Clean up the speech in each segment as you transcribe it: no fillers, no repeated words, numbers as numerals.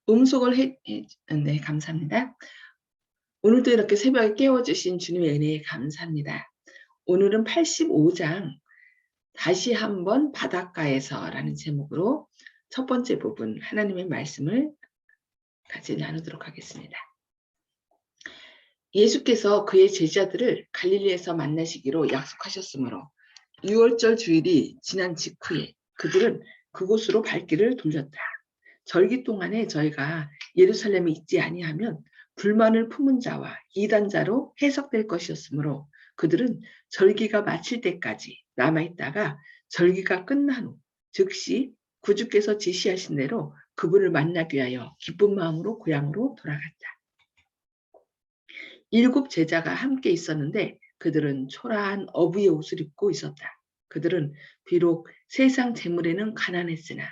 음속을 네, 감사합니다. 오늘도 이렇게 새벽에 깨워주신 주님의 은혜에 감사합니다. 오늘은 85장 다시 한번 바닷가에서라는 제목으로 첫 번째 부분 하나님의 말씀을 같이 나누도록 하겠습니다. 예수께서 그의 제자들을 갈릴리에서 만나시기로 약속하셨으므로 6월절 주일이 지난 직후에 그들은 그곳으로 발길을 돌렸다. 절기 동안에 저희가 예루살렘에 있지 아니하면 불만을 품은 자와 이단자로 해석될 것이었으므로 그들은 절기가 마칠 때까지 남아있다가 절기가 끝난 후 즉시 구주께서 지시하신 대로 그분을 만나기 위하여 기쁜 마음으로 고향으로 돌아갔다. 7 제자가 함께 있었는데 그들은 초라한 어부의 옷을 입고 있었다. 그들은 비록 세상 재물에는 가난했으나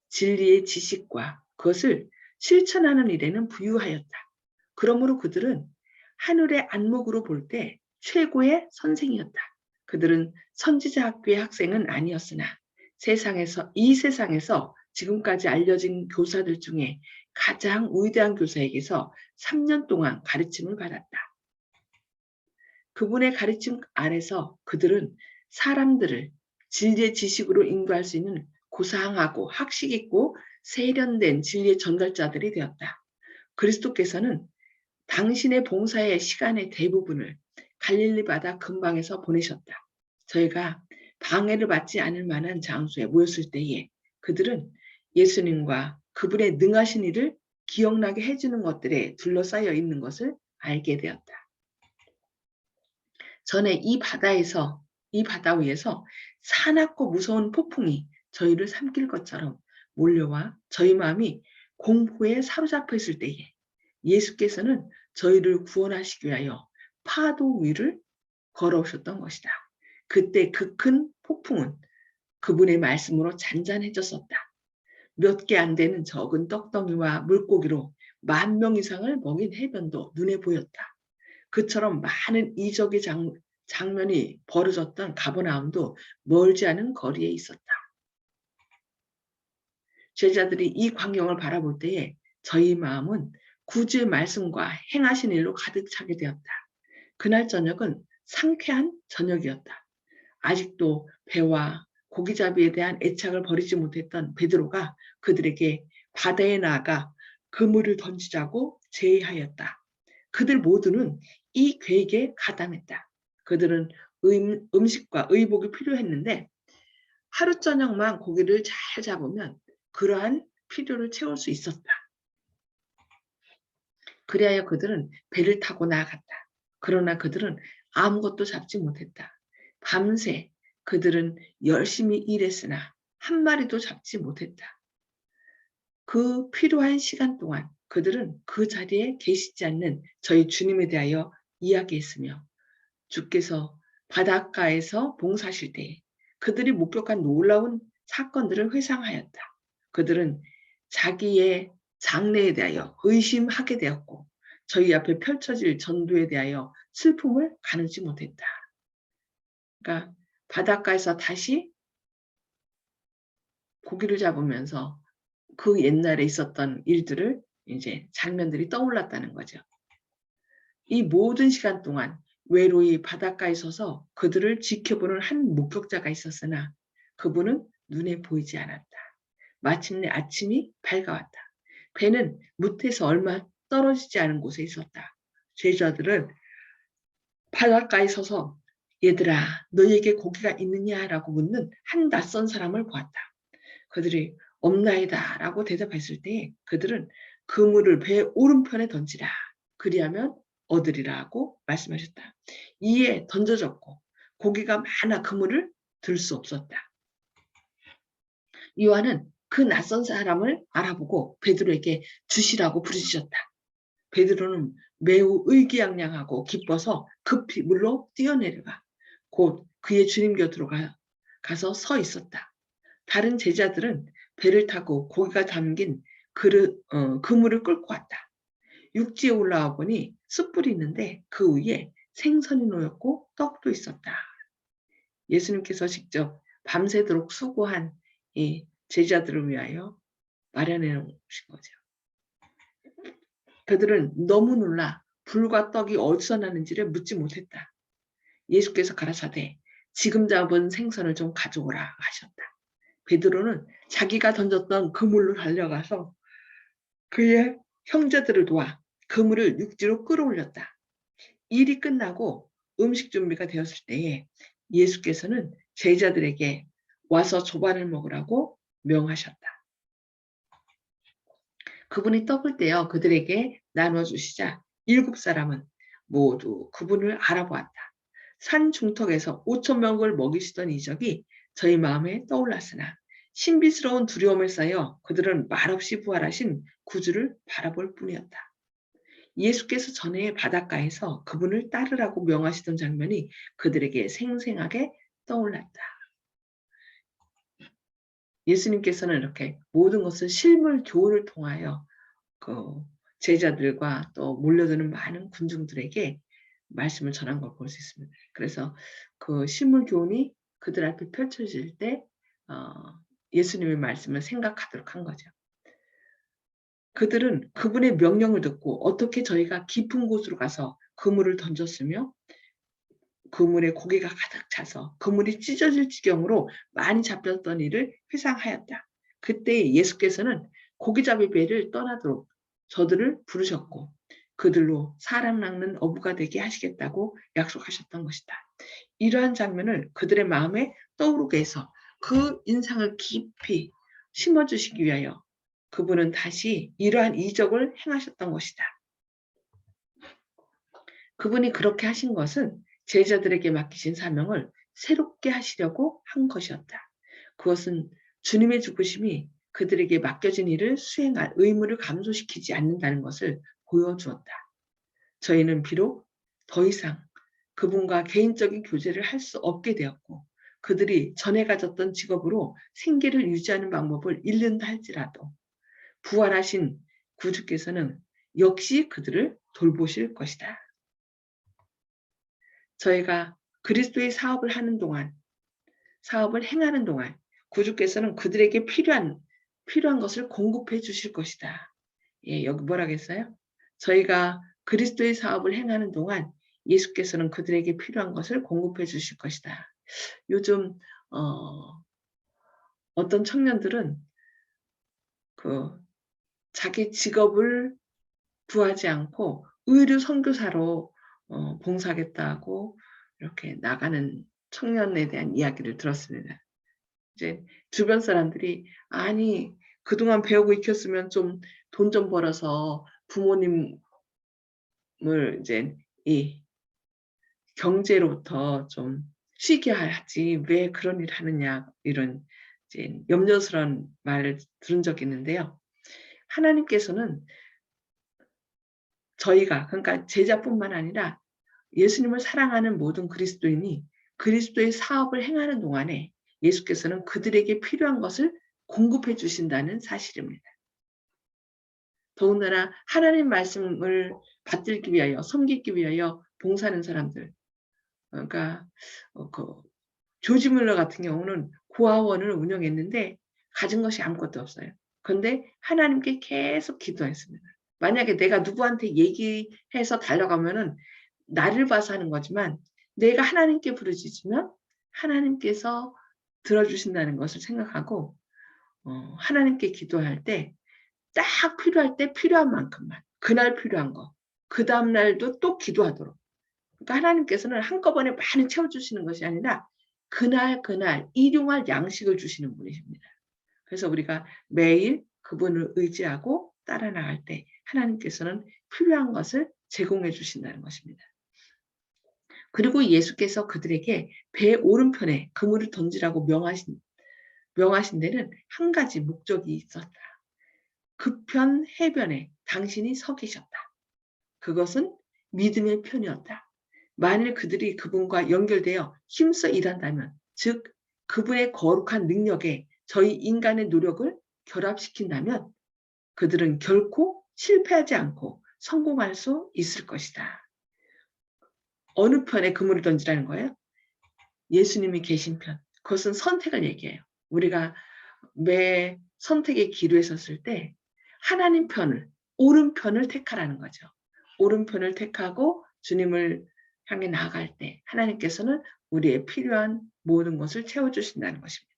진리의 지식과 그것을 실천하는 일에는 부유하였다. 그러므로 그들은 하늘의 안목으로 볼 때 최고의 선생이었다. 그들은 선지자 학교의 학생은 아니었으나 이 세상에서 지금까지 알려진 교사들 중에 가장 위대한 교사에게서 3년 동안 가르침을 받았다. 그분의 가르침 아래서 그들은 사람들을 진리의 지식으로 인도할 수 있는 고상하고 학식 있고 세련된 진리의 전달자들이 되었다. 그리스도께서는 당신의 봉사의 시간의 대부분을 갈릴리 바다 근방에서 보내셨다. 저희가 방해를 받지 않을 만한 장소에 모였을 때에 그들은 예수님과 그분의 능하신 일을 기억나게 해주는 것들에 둘러싸여 있는 것을 알게 되었다. 전에 이 바다 위에서 사납고 무서운 폭풍이 저희를 삼킬 것처럼 몰려와 저희 마음이 공포에 사로잡혀 있을 때에 예수께서는 저희를 구원하시기 위하여 파도 위를 걸어오셨던 것이다. 그때 그 큰 폭풍은 그분의 말씀으로 잔잔해졌었다. 몇 개 안 되는 적은 떡덩이와 물고기로 10,000명 이상을 먹인 해변도 눈에 보였다. 그처럼 많은 이적의 장면이 벌어졌던 가버나움도 멀지 않은 거리에 있었다. 제자들이 이 광경을 바라볼 때에 저희 마음은 구주의 말씀과 행하신 일로 가득 차게 되었다. 그날 저녁은 상쾌한 저녁이었다. 아직도 배와 고기잡이에 대한 애착을 버리지 못했던 베드로가 그들에게 바다에 나아가 그물을 던지자고 제의하였다. 그들 모두는 이 계획에 가담했다. 그들은 음식과 의복이 필요했는데 하루 저녁만 고기를 잘 잡으면 그러한 필요를 채울 수 있었다. 그리하여 그들은 배를 타고 나아갔다. 그러나 그들은 아무것도 잡지 못했다. 밤새 그들은 열심히 일했으나 한 마리도 잡지 못했다. 그 필요한 시간 동안 그들은 그 자리에 계시지 않는 저희 주님에 대하여 이야기했으며 주께서 바닷가에서 봉사하실 때에 그들이 목격한 놀라운 사건들을 회상하였다. 그들은 자기의 장래에 대하여 의심하게 되었고 저희 앞에 펼쳐질 전도에 대하여 슬픔을 가누지 못했다. 그러니까 바닷가에서 다시 고기를 잡으면서 그 옛날에 있었던 일들을 이제 장면들이 떠올랐다는 거죠. 이 모든 시간 동안 외로이 바닷가에 서서 그들을 지켜보는 한 목격자가 있었으나 그분은 눈에 보이지 않았다. 마침내 아침이 밝아왔다. 배는 무태에서 얼마 떨어지지 않은 곳에 있었다. 제자들은 바닷가에 서서 얘들아 너희에게 고기가 있느냐라고 묻는 한 낯선 사람을 보았다. 그들이 없나이다 라고 대답했을 때 그들은 그물을 배 오른편에 던지라. 그리하면 얻으리라고 말씀하셨다. 이에 던져졌고 고기가 많아 그물을 들 수 없었다. 요한은 그 낯선 사람을 알아보고 베드로에게 주시라고 부르짖었다. 베드로는 매우 의기양양하고 기뻐서 급히 물로 뛰어내려가 곧 그의 주님 곁으로 가서 서 있었다. 다른 제자들은 배를 타고 고기가 담긴 그물을 끌고 왔다. 육지에 올라와 보니 숯불이 있는데 그 위에 생선이 놓였고 떡도 있었다. 예수님께서 직접 밤새도록 수고한 이 제자들을 위하여 마련해 놓으신 거죠. 그들은 너무 놀라 불과 떡이 어디서 나는지를 묻지 못했다. 예수께서 가라사대 지금 잡은 생선을 좀 가져오라 하셨다. 베드로는 자기가 던졌던 그물로 달려가서 그의 형제들을 도와 그물을 육지로 끌어올렸다. 일이 끝나고 음식 준비가 되었을 때에 예수께서는 제자들에게 와서 조반을 먹으라고 명하셨다. 그분이 떡을 떼어 그들에게 나눠주시자 7사람은 모두 그분을 알아보았다. 산 중턱에서 5,000명을 먹이시던 이적이 저희 마음에 떠올랐으나 신비스러운 두려움에 쌓여 그들은 말없이 부활하신 구주를 바라볼 뿐이었다. 예수께서 전에 바닷가에서 그분을 따르라고 명하시던 장면이 그들에게 생생하게 떠올랐다. 예수님께서는 이렇게 모든 것을 실물 교훈을 통하여 그 제자들과 또 몰려드는 많은 군중들에게 말씀을 전한 걸 볼 수 있습니다. 그래서 그 실물 교훈이 그들 앞에 펼쳐질 때 예수님의 말씀을 생각하도록 한 거죠. 그들은 그분의 명령을 듣고 어떻게 저희가 깊은 곳으로 가서 그물을 던졌으며 그물에 고기가 가득 차서 그물이 찢어질 지경으로 많이 잡혔던 일을 회상하였다. 그때 예수께서는 고기잡이 배를 떠나도록 저들을 부르셨고 그들로 사람 낚는 어부가 되게 하시겠다고 약속하셨던 것이다. 이러한 장면을 그들의 마음에 떠오르게 해서 그 인상을 깊이 심어주시기 위하여 그분은 다시 이러한 이적을 행하셨던 것이다. 그분이 그렇게 하신 것은 제자들에게 맡기신 사명을 새롭게 하시려고 한 것이었다. 그것은 주님의 죽으심이 그들에게 맡겨진 일을 수행할 의무를 감소시키지 않는다는 것을 보여주었다. 저희는 비록 더 이상 그분과 개인적인 교제를 할 수 없게 되었고 그들이 전에 가졌던 직업으로 생계를 유지하는 방법을 잃는다 할지라도 부활하신 구주께서는 역시 그들을 돌보실 것이다. 저희가 그리스도의 사업을 하는 동안, 사업을 행하는 동안 구주께서는 그들에게 필요한 것을 공급해 주실 것이다. 예, 여기 뭐라겠어요? 저희가 그리스도의 사업을 행하는 동안 예수께서는 그들에게 필요한 것을 공급해 주실 것이다. 요즘 어떤 청년들은 그 자기 직업을 구하지 않고 의류 선교사로 봉사하겠다고 이렇게 나가는 청년에 대한 이야기를 들었습니다. 이제 주변 사람들이 아니 그동안 배우고 익혔으면 좀 돈 좀 벌어서 부모님을 이제 이 경제로부터 좀 쉬게 하지 왜 그런 일을 하느냐 이런 이제 염려스러운 말을 들은 적이 있는데요. 하나님께서는 저희가 그러니까 제자뿐만 아니라 예수님을 사랑하는 모든 그리스도인이 그리스도의 사업을 행하는 동안에 예수께서는 그들에게 필요한 것을 공급해 주신다는 사실입니다. 더군다나 하나님 말씀을 받들기 위하여 섬기기 위하여 봉사하는 사람들 그러니까 그 조지 뮬러 같은 경우는 고아원을 운영했는데 가진 것이 아무것도 없어요. 그런데 하나님께 계속 기도했습니다. 만약에 내가 누구한테 얘기해서 달려가면은 나를 봐서 하는 거지만 내가 하나님께 부르짖으면 하나님께서 들어주신다는 것을 생각하고 하나님께 기도할 때 딱 필요할 때 필요한 만큼만 그날 필요한 거 그 다음 날도 또 기도하도록 그러니까 하나님께서는 한꺼번에 많이 채워주시는 것이 아니라 그날 일용할 양식을 주시는 분이십니다. 그래서 우리가 매일 그분을 의지하고 따라 나갈 때 하나님께서는 필요한 것을 제공해 주신다는 것입니다. 그리고 예수께서 그들에게 배 오른편에 그물을 던지라고 명하신 데는 한 가지 목적이 있었다. 그편 해변에 당신이 서 계셨다. 그것은 믿음의 편이었다. 만일 그들이 그분과 연결되어 힘써 일한다면 즉 그분의 거룩한 능력에 저희 인간의 노력을 결합시킨다면 그들은 결코 실패하지 않고 성공할 수 있을 것이다. 어느 편에 그물을 던지라는 거예요? 예수님이 계신 편. 그것은 선택을 얘기해요. 우리가 매 선택의 기로에 섰을 때 하나님 편을, 오른편을 택하라는 거죠. 오른편을 택하고 주님을 향해 나아갈 때 하나님께서는 우리의 필요한 모든 것을 채워주신다는 것입니다.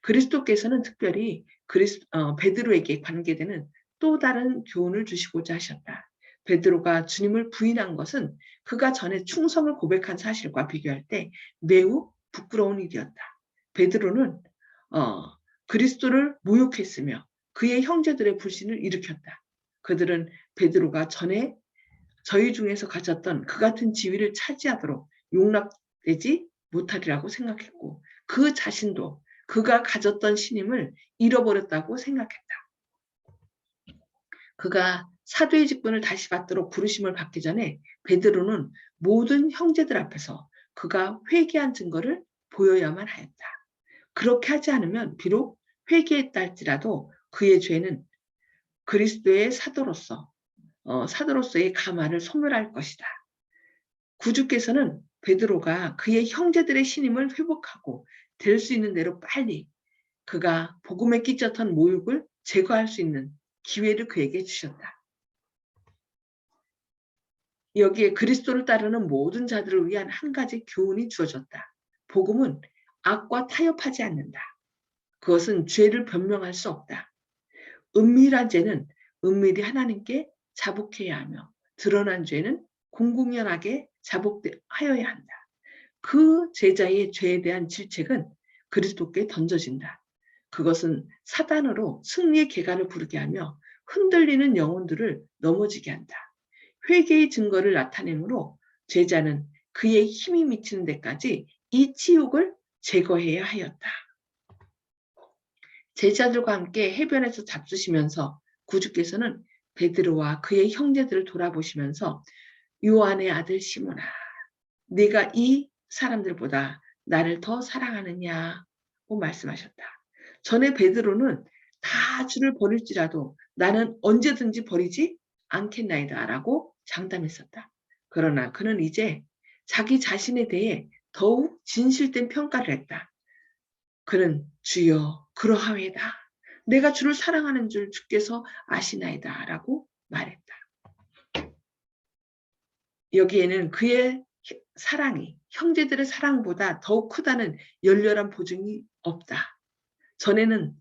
그리스도께서는 특별히 베드로에게 관계되는 또 다른 교훈을 주시고자 하셨다. 베드로가 주님을 부인한 것은 그가 전에 충성을 고백한 사실과 비교할 때 매우 부끄러운 일이었다. 베드로는 그리스도를 모욕했으며 그의 형제들의 불신을 일으켰다. 그들은 베드로가 전에 저희 중에서 가졌던 그 같은 지위를 차지하도록 용납되지 못하리라고 생각했고 그 자신도 그가 가졌던 신임을 잃어버렸다고 생각했다. 그가 사도의 직분을 다시 받도록 부르심을 받기 전에 베드로는 모든 형제들 앞에서 그가 회개한 증거를 보여야만 하였다. 그렇게 하지 않으면 비록 회개했다 할지라도 그의 죄는 그리스도의 사도로서의 가마를 소멸할 것이다. 구주께서는 베드로가 그의 형제들의 신임을 회복하고 될 수 있는 대로 빨리 그가 복음에 끼쳤던 모욕을 제거할 수 있는 기회를 그에게 주셨다. 여기에 그리스도를 따르는 모든 자들을 위한 한 가지 교훈이 주어졌다. 복음은 악과 타협하지 않는다. 그것은 죄를 변명할 수 없다. 은밀한 죄는 은밀히 하나님께 자복해야 하며 드러난 죄는 공공연하게 자복하여야 한다. 그 제자의 죄에 대한 질책은 그리스도께 던져진다. 그것은 사단으로 승리의 계가를 부르게 하며 흔들리는 영혼들을 넘어지게 한다. 회개의 증거를 나타내므로 제자는 그의 힘이 미치는 데까지 이 치욕을 제거해야 하였다. 제자들과 함께 해변에서 잡수시면서 구주께서는 베드로와 그의 형제들을 돌아보시면서 요한의 아들 시몬아, 네가 이 사람들보다 나를 더 사랑하느냐고 말씀하셨다. 전에 베드로는 다 주를 버릴지라도 나는 언제든지 버리지 않겠나이다 라고 장담했었다. 그러나 그는 이제 자기 자신에 대해 더욱 진실된 평가를 했다. 그는 주여 그러하외다. 내가 주를 사랑하는 줄 주께서 아시나이다 라고 말했다. 여기에는 그의 사랑이 형제들의 사랑보다 더욱 크다는 열렬한 보증이 없다. 전에는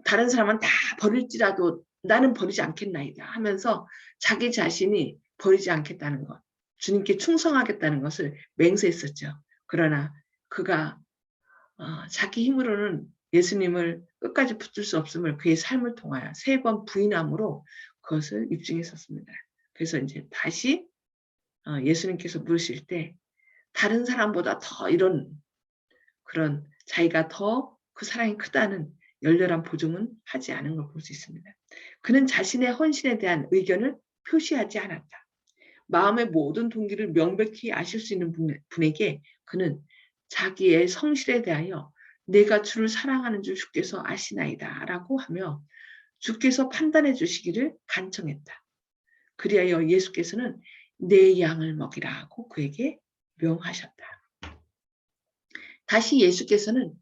다른 사람은 다 버릴지라도 나는 버리지 않겠나이다 하면서 자기 자신이 버리지 않겠다는 것, 주님께 충성하겠다는 것을 맹세했었죠. 그러나 그가 자기 힘으로는 예수님을 끝까지 붙들 수 없음을 그의 삶을 통하여 3번 부인함으로 그것을 입증했었습니다. 그래서 이제 다시 예수님께서 물으실 때 다른 사람보다 더 이런 그런 자기가 더 그 사랑이 크다는 열렬한 보증은 하지 않은 걸 볼 수 있습니다. 그는 자신의 헌신에 대한 의견을 표시하지 않았다. 마음의 모든 동기를 명백히 아실 수 있는 분에게 그는 자기의 성실에 대하여 내가 주를 사랑하는 줄 주께서 아시나이다 라고 하며 주께서 판단해 주시기를 간청했다. 그리하여 예수께서는 내 양을 먹이라고 그에게 명하셨다. 다시 예수께서는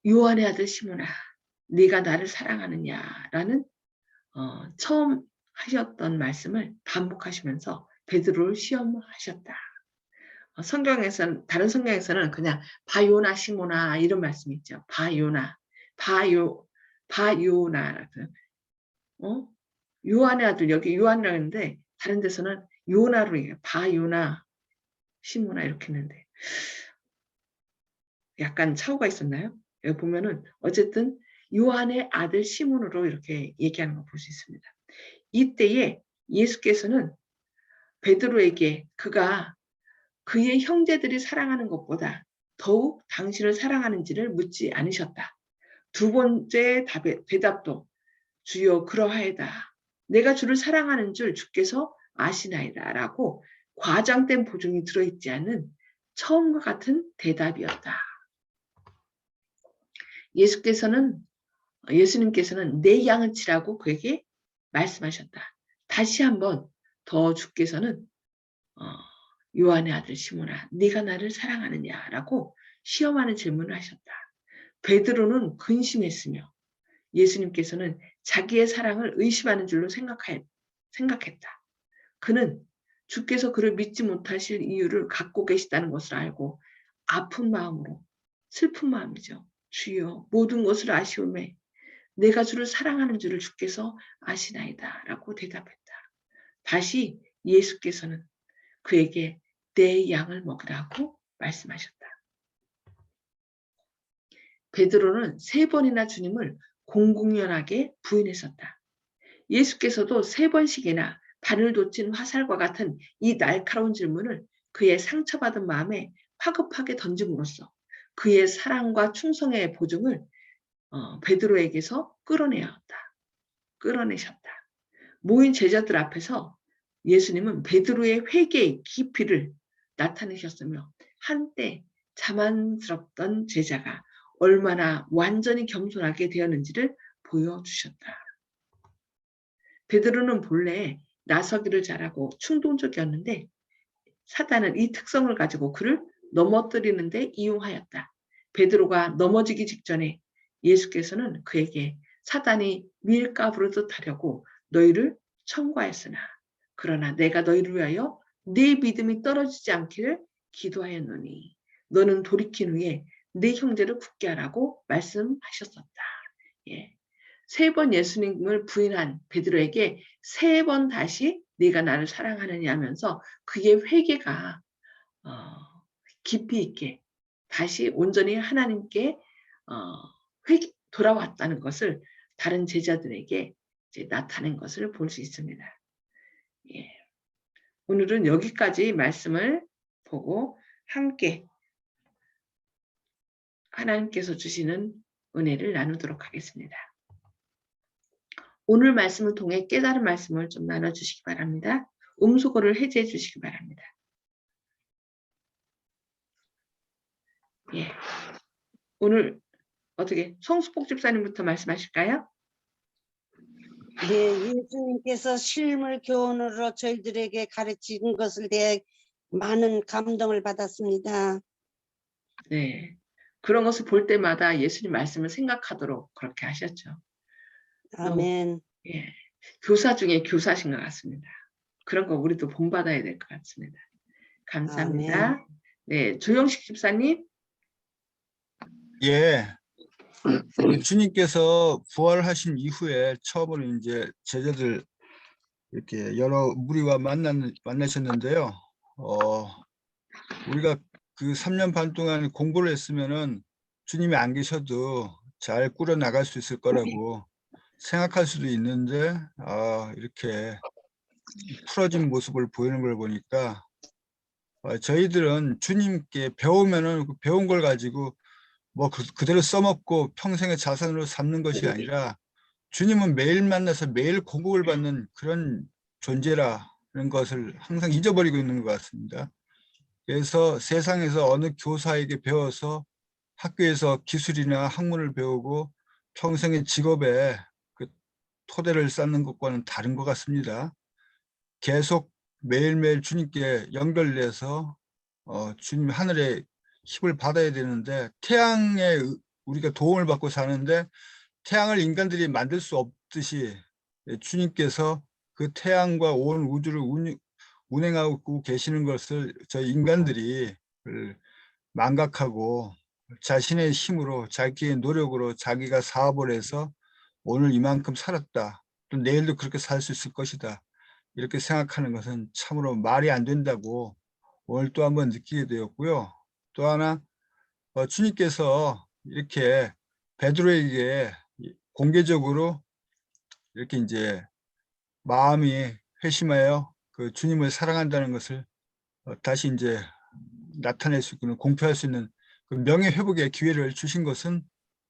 요한의 아들 시몬아, 네가 나를 사랑하느냐라는 처음 하셨던 말씀을 반복하시면서 베드로를 시험하셨다. 다른 성경에서는 그냥 바요나 시모나 이런 말씀이 있죠. 바요나, 바요나. 요한의 아들, 여기 요한이라고 했는데 다른 데서는 요나로 얘기해요. 바요나, 시모나 이렇게 했는데 약간 차후가 있었나요? 여기 보면은 어쨌든 요한의 아들 시몬으로 이렇게 얘기하는 걸 볼 수 있습니다. 이때에 예수께서는 베드로에게 그가 그의 형제들이 사랑하는 것보다 더욱 당신을 사랑하는지를 묻지 않으셨다. 두 번째 대답도 주여 그러하이다. 내가 주를 사랑하는 줄 주께서 아시나이다 라고 과장된 보증이 들어있지 않은 처음과 같은 대답이었다. 예수님께서는 내 양을 치라고 그에게 말씀하셨다. 다시 한번 더 주께서는 요한의 아들 시몬아, 네가 나를 사랑하느냐라고 시험하는 질문을 하셨다. 베드로는 근심했으며 예수님께서는 자기의 사랑을 의심하는 줄로 생각했다. 그는 주께서 그를 믿지 못하실 이유를 갖고 계시다는 것을 알고 아픈 마음으로, 슬픈 마음이죠. 주여 모든 것을 아시오매 내가 주를 사랑하는 줄을 주께서 아시나이다 라고 대답했다. 다시 예수께서는 그에게 내 양을 먹으라고 말씀하셨다. 베드로는 3번이나 주님을 공공연하게 부인했었다. 예수께서도 3번씩이나 발을 돋친 화살과 같은 이 날카로운 질문을 그의 상처받은 마음에 화급하게 던짐으로써 그의 사랑과 충성의 보증을 베드로에게서 끌어내셨다. 모인 제자들 앞에서 예수님은 베드로의 회개의 깊이를 나타내셨으며 한때 자만스럽던 제자가 얼마나 완전히 겸손하게 되었는지를 보여주셨다. 베드로는 본래 나서기를 잘하고 충동적이었는데 사단은 이 특성을 가지고 그를 넘어뜨리는 데 이용하였다. 베드로가 넘어지기 직전에 예수께서는 그에게 사단이 밀가부르듯 하려고 너희를 청구하였으나 그러나 내가 너희를 위하여 네 믿음이 떨어지지 않기를 기도하였노니 너는 돌이킨 후에 네 형제를 굳게 하라고 말씀하셨었다. 예. 3번 예수님을 부인한 베드로에게 3번 다시 네가 나를 사랑하느냐 하면서 그의 회개가 깊이 있게 다시 온전히 하나님께 돌아왔다는 것을 다른 제자들에게 이제 나타낸 것을 볼 수 있습니다. 예. 오늘은 여기까지 말씀을 보고 함께 하나님께서 주시는 은혜를 나누도록 하겠습니다. 오늘 말씀을 통해 깨달은 말씀을 좀 나눠주시기 바랍니다. 음소거를 해제해 주시기 바랍니다. 예. 오늘 어떻게 송수복 집사님부터 말씀하실까요? 네, 예수님께서 실물 교훈으로 저희들에게 가르친 것을 대해 많은 감동을 받았습니다. 네. 그런 것을 볼 때마다 예수님 말씀을 생각하도록 그렇게 하셨죠. 아멘. 예. 교사 중에 교사신 것 같습니다. 그런 거 우리도 본받아야 될 것 같습니다. 감사합니다. 아멘. 네, 조영식 집사님. 예. 우리 주님께서 부활하신 이후에 처음으로 이제 제자들 이렇게 여러 무리와 만나셨는데요. 우리가 그 3년 반 동안 공부를 했으면은 주님이 안 계셔도 잘 꾸려 나갈 수 있을 거라고 생각할 수도 있는데, 이렇게 풀어진 모습을 보이는 걸 보니까 저희들은 주님께 배우면은 그 배운 걸 가지고 뭐 그대로 써먹고 평생의 자산으로 삼는 것이 아니라 주님은 매일 만나서 매일 공급을 받는 그런 존재라는 것을 항상 잊어버리고 있는 것 같습니다. 그래서 세상에서 어느 교사에게 배워서 학교에서 기술이나 학문을 배우고 평생의 직업에 그 토대를 쌓는 것과는 다른 것 같습니다. 계속 매일매일 주님께 연결돼서 주님 하늘의 힘을 받아야 되는데, 태양에 우리가 도움을 받고 사는데 태양을 인간들이 만들 수 없듯이 주님께서 그 태양과 온 우주를 운행하고 계시는 것을 저희 인간들이 망각하고 자신의 힘으로 자기의 노력으로 자기가 사업을 해서 오늘 이만큼 살았다, 또 내일도 그렇게 살 수 있을 것이다, 이렇게 생각하는 것은 참으로 말이 안 된다고 오늘 또 한번 느끼게 되었고요. 또 하나, 주님께서 이렇게 베드로에게 공개적으로 이렇게 이제 마음이 회심하여 그 주님을 사랑한다는 것을 다시 이제 나타낼 수 있는, 공표할 수 있는 그 명예회복의 기회를 주신 것은,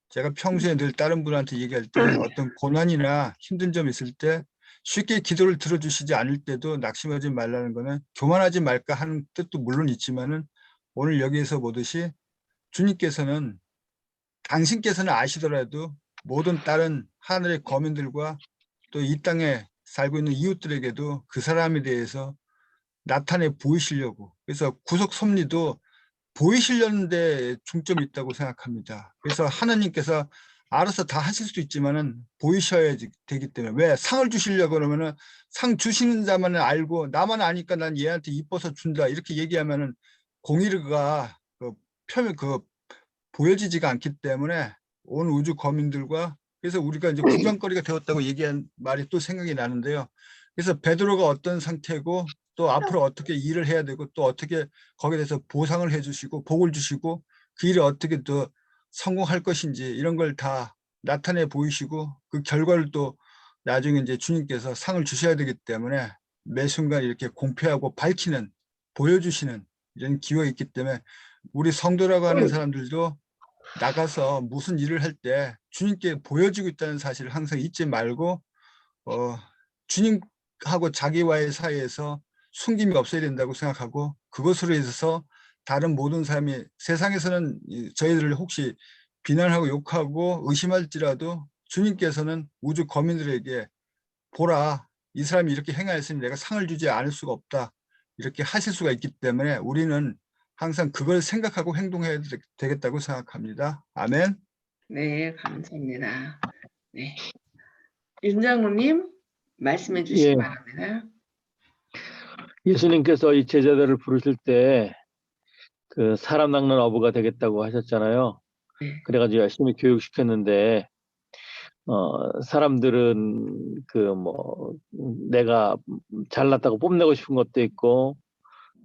제가 평소에 늘 다른 분한테 얘기할 때 어떤 고난이나 힘든 점이 있을 때 쉽게 기도를 들어주시지 않을 때도 낙심하지 말라는 거는 교만하지 말까 하는 뜻도 물론 있지만은, 오늘 여기에서 보듯이 주님께서는 당신께서는 아시더라도 모든 다른 하늘의 거민들과 또 이 땅에 살고 있는 이웃들에게도 그 사람에 대해서 나타내 보이시려고, 그래서 구속 섭리도 보이시려는 데 중점이 있다고 생각합니다. 그래서 하나님께서 알아서 다 하실 수 있지만은 보이셔야 되기 때문에, 왜 상을 주시려고 그러면은 상 주시는 자만은 알고 나만 아니까 난 얘한테 이뻐서 준다 이렇게 얘기하면은 공의가 보여지지가 않기 때문에 온 우주 거민들과, 그래서 우리가 이제 구경거리가 되었다고 얘기한 말이 또 생각이 나는데요. 그래서 베드로가 어떤 상태고 또 앞으로 어떻게 일을 해야 되고 또 어떻게 거기에 대해서 보상을 해주시고 복을 주시고 그 일이 어떻게 또 성공할 것인지 이런 걸 다 나타내 보이시고 그 결과를 또 나중에 이제 주님께서 상을 주셔야 되기 때문에 매 순간 이렇게 공표하고 밝히는, 보여주시는 이런 기회가 있기 때문에 우리 성도라고 하는 사람들도 나가서 무슨 일을 할 때 주님께 보여지고 있다는 사실을 항상 잊지 말고 주님하고 자기와의 사이에서 숨김이 없어야 된다고 생각하고, 그것으로 인해서 다른 모든 사람이 세상에서는 저희들을 혹시 비난하고 욕하고 의심할지라도 주님께서는 우주 거민들에게 보라, 이 사람이 이렇게 행하였으니 내가 상을 주지 않을 수가 없다 이렇게 하실 수가 있기 때문에 우리는 항상 그걸 생각하고 행동해야 되겠다고 생각합니다. 아멘. 네, 감사합니다. 네. 윤 장로님 말씀해 주시기 예, 바랍니다. 예수님께서 이 제자들을 부르실 때 그 사람 낚는 어부가 되겠다고 하셨잖아요. 네. 그래가지고 열심히 교육시켰는데 사람들은 그 뭐 내가 잘났다고 뽐내고 싶은 것도 있고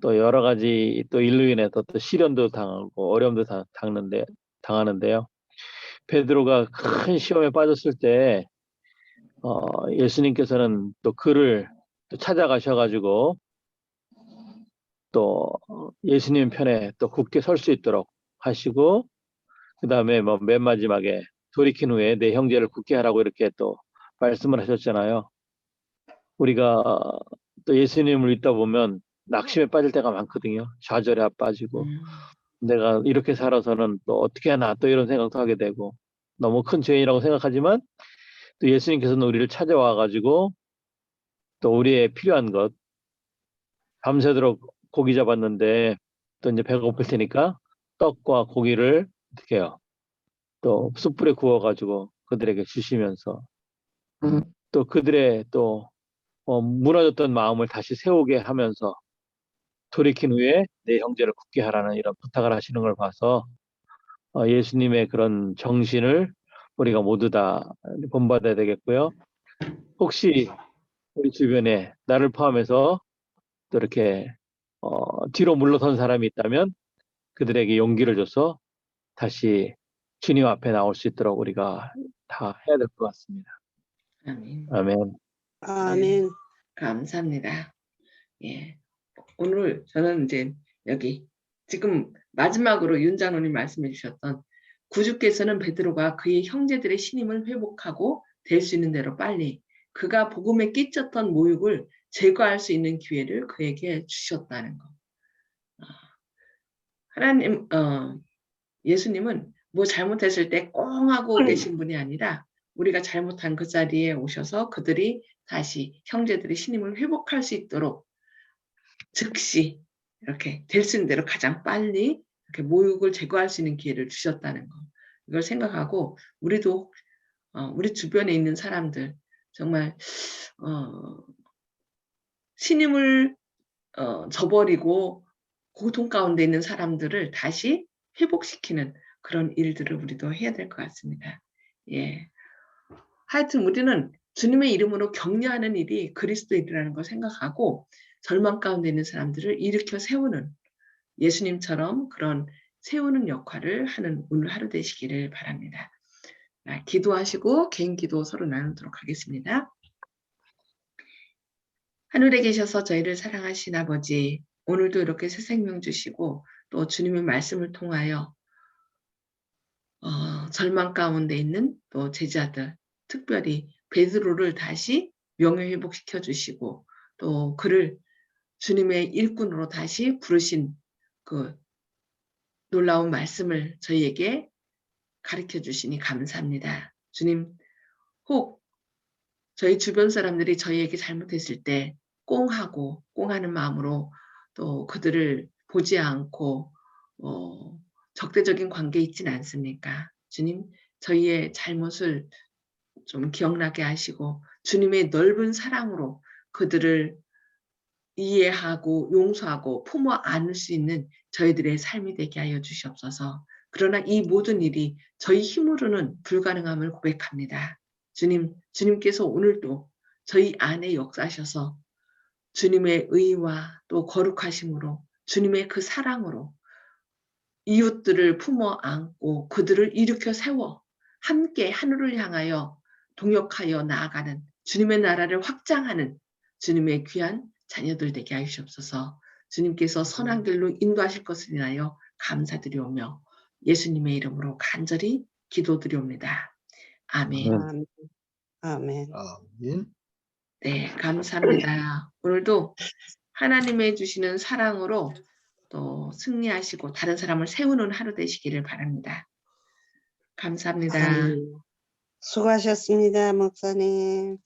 또 여러 가지 또 일로 인해서 또 시련도 당하고 어려움도 당하는데요. 베드로가 큰 시험에 빠졌을 때 예수님께서는 또 그를 또 찾아가셔가지고 또 예수님 편에 또 굳게 설 수 있도록 하시고, 그 다음에 뭐 맨 마지막에 돌이킨 후에 내 형제를 굳게 하라고 이렇게 또 말씀을 하셨잖아요. 우리가 또 예수님을 믿다 보면 낙심에 빠질 때가 많거든요. 좌절에 빠지고 내가 이렇게 살아서는 또 어떻게 하나 또 이런 생각도 하게 되고 너무 큰 죄인이라고 생각하지만 또 예수님께서는 우리를 찾아와 가지고 또 우리의 필요한 것, 밤새도록 고기 잡았는데 또 이제 배가 고플 테니까 떡과 고기를 어떻게 해요? 또 숯불에 구워가지고 그들에게 주시면서 또 그들의 또 무너졌던 마음을 다시 세우게 하면서 돌이킨 후에 내 형제를 굳게 하라는 이런 부탁을 하시는 걸 봐서 예수님의 그런 정신을 우리가 모두 다 본받아야 되겠고요. 혹시 우리 주변에 나를 포함해서 또 이렇게 뒤로 물러선 사람이 있다면 그들에게 용기를 줘서 다시 주님 앞에 나올 수 있도록 우리가 다 해야 될 것 같습니다. 아멘. 아멘. 아멘. 감사합니다. 예. 오늘 저는 이제 여기 지금 마지막으로 윤 장로님 말씀해 주셨던 구주께서는 베드로가 그의 형제들의 신임을 회복하고 될 수 있는 대로 빨리 그가 복음에 끼쳤던 모욕을 제거할 수 있는 기회를 그에게 주셨다는 거. 하나님, 예수님은 뭐 잘못했을 때 꽁 하고 계신 분이 아니라 우리가 잘못한 그 자리에 오셔서 그들이 다시 형제들의 신임을 회복할 수 있도록 즉시 이렇게 될 수 있는 대로 가장 빨리 이렇게 모욕을 제거할 수 있는 기회를 주셨다는 거. 이걸 생각하고 우리도 우리 주변에 있는 사람들 정말 신임을 저버리고 고통 가운데 있는 사람들을 다시 회복시키는 그런 일들을 우리도 해야 될 것 같습니다. 예. 하여튼 우리는 주님의 이름으로 격려하는 일이 그리스도인이라는 걸 생각하고 절망 가운데 있는 사람들을 일으켜 세우는 예수님처럼 그런 세우는 역할을 하는 오늘 하루 되시기를 바랍니다. 기도하시고 개인 기도 서로 나누도록 하겠습니다. 하늘에 계셔서 저희를 사랑하신 아버지, 오늘도 이렇게 새 생명 주시고 또 주님의 말씀을 통하여 절망 가운데 있는 또 제자들, 특별히 베드로를 다시 명예회복시켜 주시고 또 그를 주님의 일꾼으로 다시 부르신 그 놀라운 말씀을 저희에게 가르쳐 주시니 감사합니다. 주님, 혹 저희 주변 사람들이 저희에게 잘못했을 때 꽁하는 마음으로 또 그들을 보지 않고 적대적인 관계에 있지는 않습니까? 주님, 저희의 잘못을 좀 기억나게 하시고 주님의 넓은 사랑으로 그들을 이해하고 용서하고 품어 안을 수 있는 저희들의 삶이 되게 하여 주시옵소서. 그러나 이 모든 일이 저희 힘으로는 불가능함을 고백합니다. 주님께서 오늘도 저희 안에 역사하셔서 주님의 의와 또 거룩하심으로 주님의 그 사랑으로 이웃들을 품어 안고 그들을 일으켜 세워 함께 하늘을 향하여 동역하여 나아가는 주님의 나라를 확장하는 주님의 귀한 자녀들 되게 하시옵소서. 주님께서 선한 길로 인도하실 것을 인하여 감사드리오며 예수님의 이름으로 간절히 기도드리옵니다. 아멘. 아멘. 아멘. 아멘. 네, 감사합니다. 오늘도 하나님의 주시는 사랑으로 또 승리하시고 다른 사람을 세우는 하루 되시기를 바랍니다. 감사합니다. 아멘. 수고하셨습니다, 목사님.